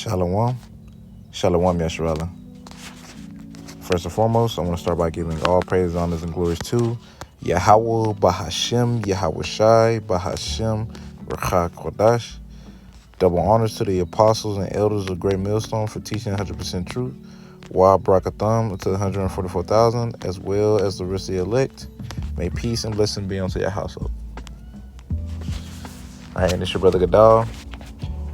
Shalom. Shalom, Yasharallah. First and foremost, I want to start by giving all praise, honors, and glories to Yahweh, Bahashem, Yahweh Shai, Bahashem, Rachak Kodash. Double honors to the apostles and elders of Great Millstone for teaching 100% truth. Wa Brakatham to the 144,000, as well as the rest of the elect. May peace and blessing be unto your household. All right, and it's your brother Gadal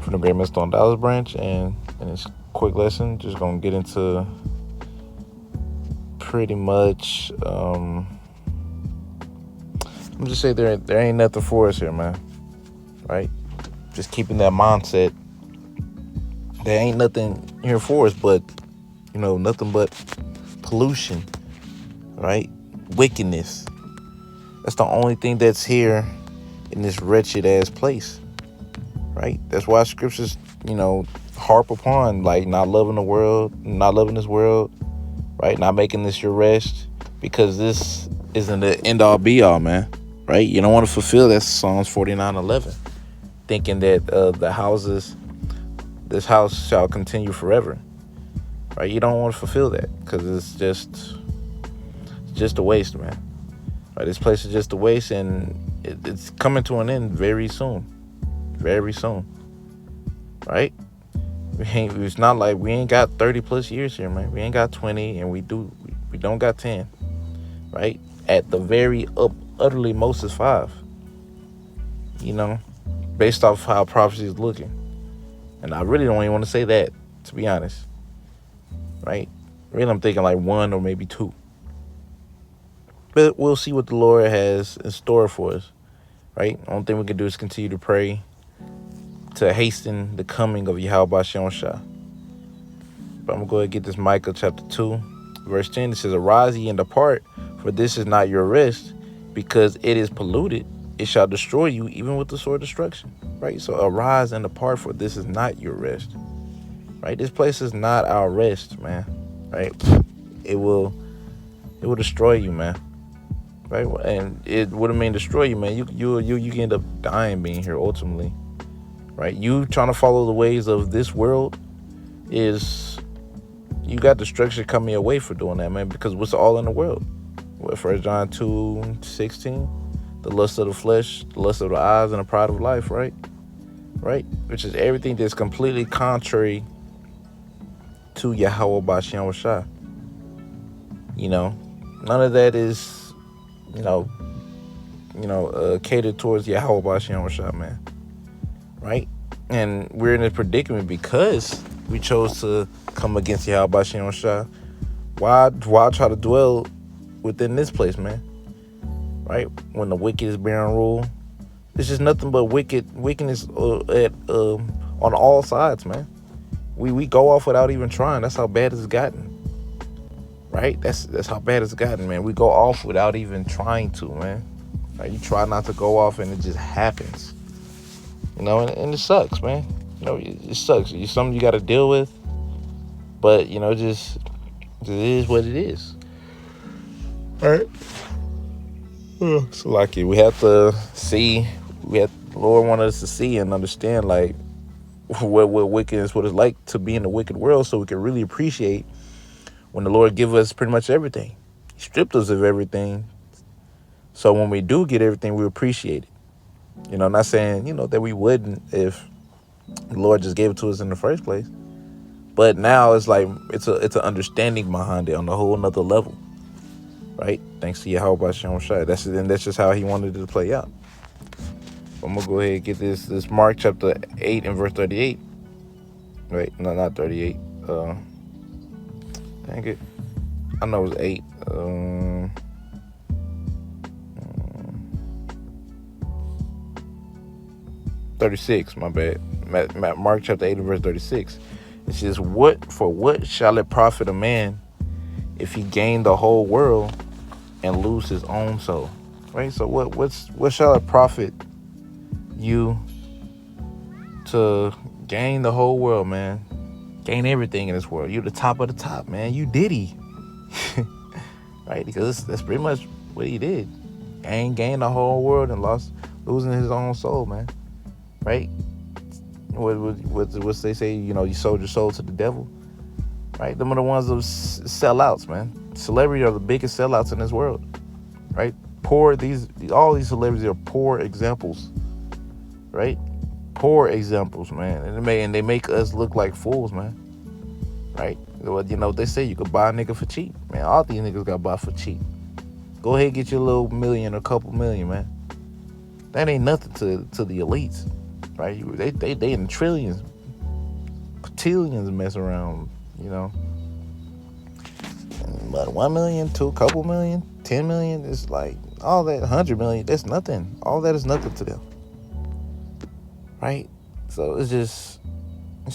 from the Great Millstone Dallas branch, and in this quick lesson, just gonna get into pretty much. I'm just say there ain't nothing for us here, man. Right? Just keeping that mindset. There ain't nothing here for us, but nothing but pollution, right? Wickedness. That's the only thing that's here in this wretched ass place, right? That's why scriptures, harp upon like not loving the world, not loving this world, right? Not making this your rest, because this isn't the end all be all, man, right? You don't want to fulfill that Psalms 49:11, thinking that this house shall continue forever, right? You don't want to fulfill that because it's just a waste, man. Right? This place is just a waste, and it's coming to an end very soon, right? It's not like we ain't got 30 plus years here, man. We ain't got 20, and we don't got 10, right? At the very utterly most is 5, based off how prophecy is looking. And I really don't even want to say that, to be honest, right? Really, I'm thinking like 1 or maybe 2. But we'll see what the Lord has in store for us, right? Only thing we can do is continue to pray to hasten the coming of Yahweh Shem Shah. But I'm going to go ahead and get this Micah chapter 2, verse 10. It says, "Arise ye and depart, for this is not your rest, because it is polluted. It shall destroy you, even with the sword of destruction." Right? So arise and depart, for this is not your rest. Right? This place is not our rest, man. Right? It will destroy you, man. Right? And it wouldn't mean destroy you, man. You end up dying being here ultimately. Right? You trying to follow the ways of this world is, you got destruction coming your way for doing that, man, because what's all in the world? What, 1 John 2:16? The lust of the flesh, the lust of the eyes, and the pride of life, right? Right? Which is everything that's completely contrary to Yahweh Bashem Shah. None of that is, catered towards Yahweh Bashem Shah, man. Right? And we're in a predicament because we chose to come against Yahweh Bashem Shah. Why try to dwell within this place, man? Right? When the wicked is bearing rule, it's just nothing but wickedness on all sides, man. We go off without even trying. That's how bad it's gotten. Right? That's how bad it's gotten, man. We go off without even trying to, man. Right? You try not to go off, and it just happens. And it sucks, man. It sucks. It's something you got to deal with. But it is what it is. All right. So lucky we have to see. The Lord wanted us to see and understand, like, what wickedness, what it's like to be in the wicked world, so we can really appreciate when the Lord give us pretty much everything. He stripped us of everything, so when we do get everything, we appreciate it. Not saying that we wouldn't if the Lord just gave it to us in the first place, but now it's like it's an understanding behind it on a whole nother level, right? Thanks to Yahweh Shem Shai. That's just how He wanted it to play out. I'm gonna go ahead and get this Mark chapter 8 and verse 38. Wait, no, not 38. Dang it. I know it was 8. 36, my bad. Mark chapter 8 and verse 36. It says, what shall it profit a man if he gain the whole world and lose his own soul? Right? So what shall it profit you to gain the whole world, man? Gain everything in this world. You're the top of the top, man. You Diddy. Right? Because that's pretty much what he did. Gained the whole world and losing his own soul, man. Right? What they say, you sold your soul to the devil, right? Them are the ones of sellouts, man. Celebrity are the biggest sellouts in this world, right? All these celebrities are poor examples, right? Poor examples, man. And they make us look like fools, man, right? Well, they say you could buy a nigga for cheap, man. All these niggas got bought for cheap. Go ahead, get your little million or couple million, man. That ain't nothing to the elites, right? They in trillions, cotillions mess around, But 1 million to a couple million, 10 million, it's like all that 100 million. That's nothing. All that is nothing to them, right? So it's just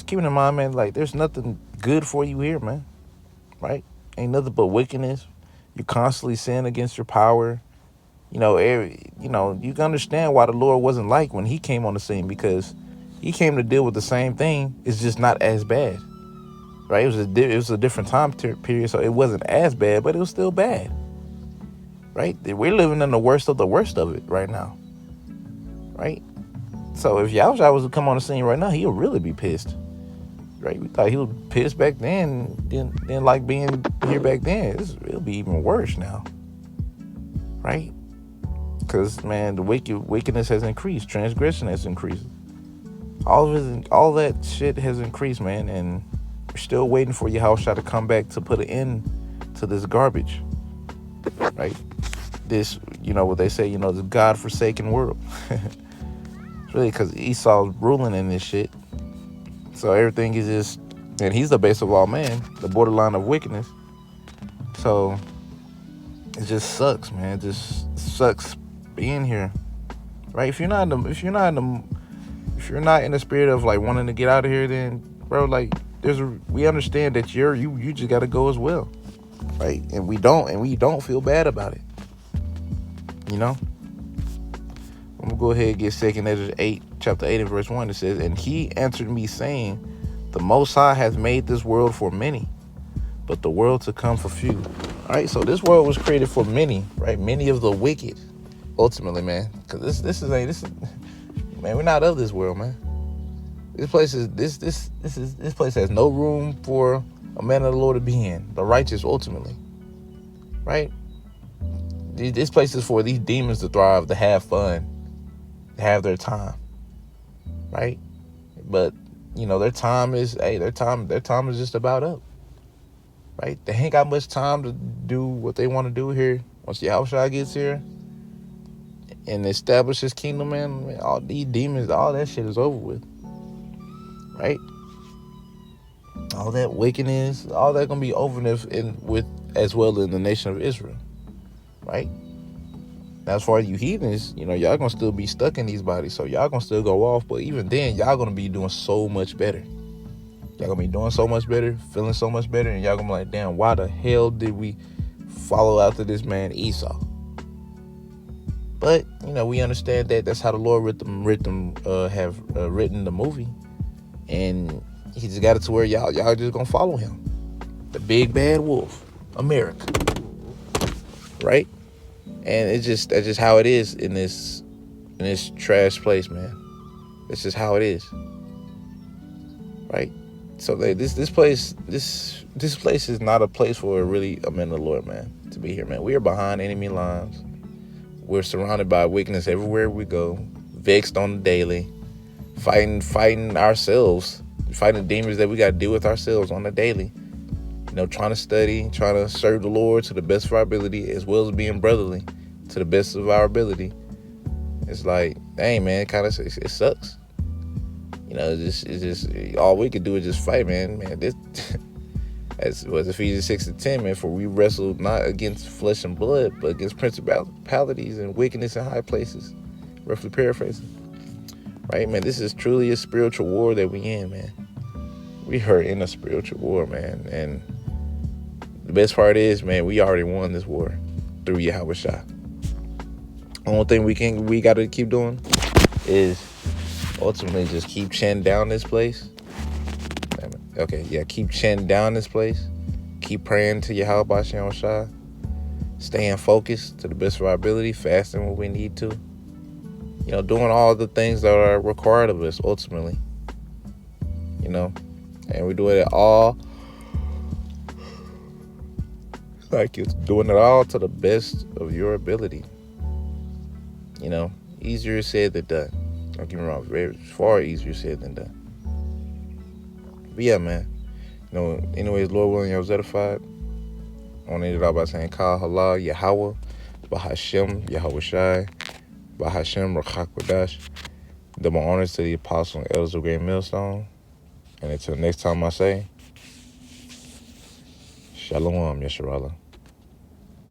keeping in mind, man. Like there's nothing good for you here, man. Right? Ain't nothing but wickedness. You constantly sin against your power. You can understand why the Lord wasn't like when he came on the scene, because he came to deal with the same thing. It's just not as bad, right? It was a different time period, so it wasn't as bad, but it was still bad, right? We're living in the worst of it right now, right? So if Yahushua was to come on the scene right now, he'll really be pissed, right? We thought he was pissed back then, didn't like being here back then. It'll be even worse now, right? Because, man, the wickedness has increased. Transgression has increased. All that shit has increased, man. And we're still waiting for Yahushua to come back to put an end to this garbage, right? This, what they say, the God-forsaken world. It's really because Esau's ruling in this shit. So everything is just, and he's the base of all man, the borderline of wickedness. So it just sucks, man. It just sucks being here, right? If you're not in the spirit of like wanting to get out of here, then bro, like we understand that you just got to go as well, right? And we don't feel bad about it, I'm gonna go ahead and get 2 Ezra 8, chapter 8 and verse 1. It says, "And he answered me, saying, the Most High hath made this world for many, but the world to come for few." All right, so this world was created for many, right? Many of the wicked, ultimately, man. Because this is man, we're not of this world, man. This place has no room for a man of the Lord to be in, the righteous, ultimately, right? This place is for these demons to thrive, to have fun, to have their time, right? But their time is just about up, right? They ain't got much time to do what they want to do here. Once Yahushua gets here and establish his kingdom, man, all these demons, all that shit is over with, right? All that wickedness, all that gonna be over with as well in the nation of Israel, right? Now, as far as you heathens, y'all gonna still be stuck in these bodies, so y'all gonna still go off. But even then, y'all gonna be doing so much better. Y'all gonna be doing so much better, feeling so much better, and y'all gonna be like, damn, why the hell did we follow after this man Esau? But we understand that that's how the Lord have written the movie, and he just got it to where y'all just gonna follow him, the big bad wolf, America, right? And that's just how it is in this trash place, man. That's just how it is, right? So this place is not a place for really a man of the Lord, man, to be here, man. We are behind enemy lines. We're surrounded by wickedness everywhere we go, vexed on the daily, fighting ourselves, fighting demons that we got to deal with ourselves on the daily. Trying to study, trying to serve the Lord to the best of our ability, as well as being brotherly to the best of our ability. It's like, dang, man, it sucks. It's just all we could do is just fight, man. This as was Ephesians 6:10, man. For we wrestle not against flesh and blood, but against principalities and wickedness in high places. Roughly paraphrasing, right, man? This is truly a spiritual war that we in, man. We are in a spiritual war, man, and the best part is, man, we already won this war through Yahushua. Only thing we got to keep doing is ultimately just keep chin down this place. Okay, yeah, keep chin down this place. Keep praying to Yahweh Shah. Staying focused to the best of our ability, fasting when we need to. Doing all the things that are required of us ultimately. you know, and we're doing it all like it's doing it all to the best of your ability. You know, easier said than done. Don't get me wrong, very far easier said than done. But yeah, man. You know, anyways, Lord willing, you're edified. I want to end it out by saying, Kal Halal Yahweh, Bahashem Yahweh Shai, Bahashem Rachakwadash. Double honors to the apostles and elders of Great Millstone. And until next time I say, Shalom, Yesharallah.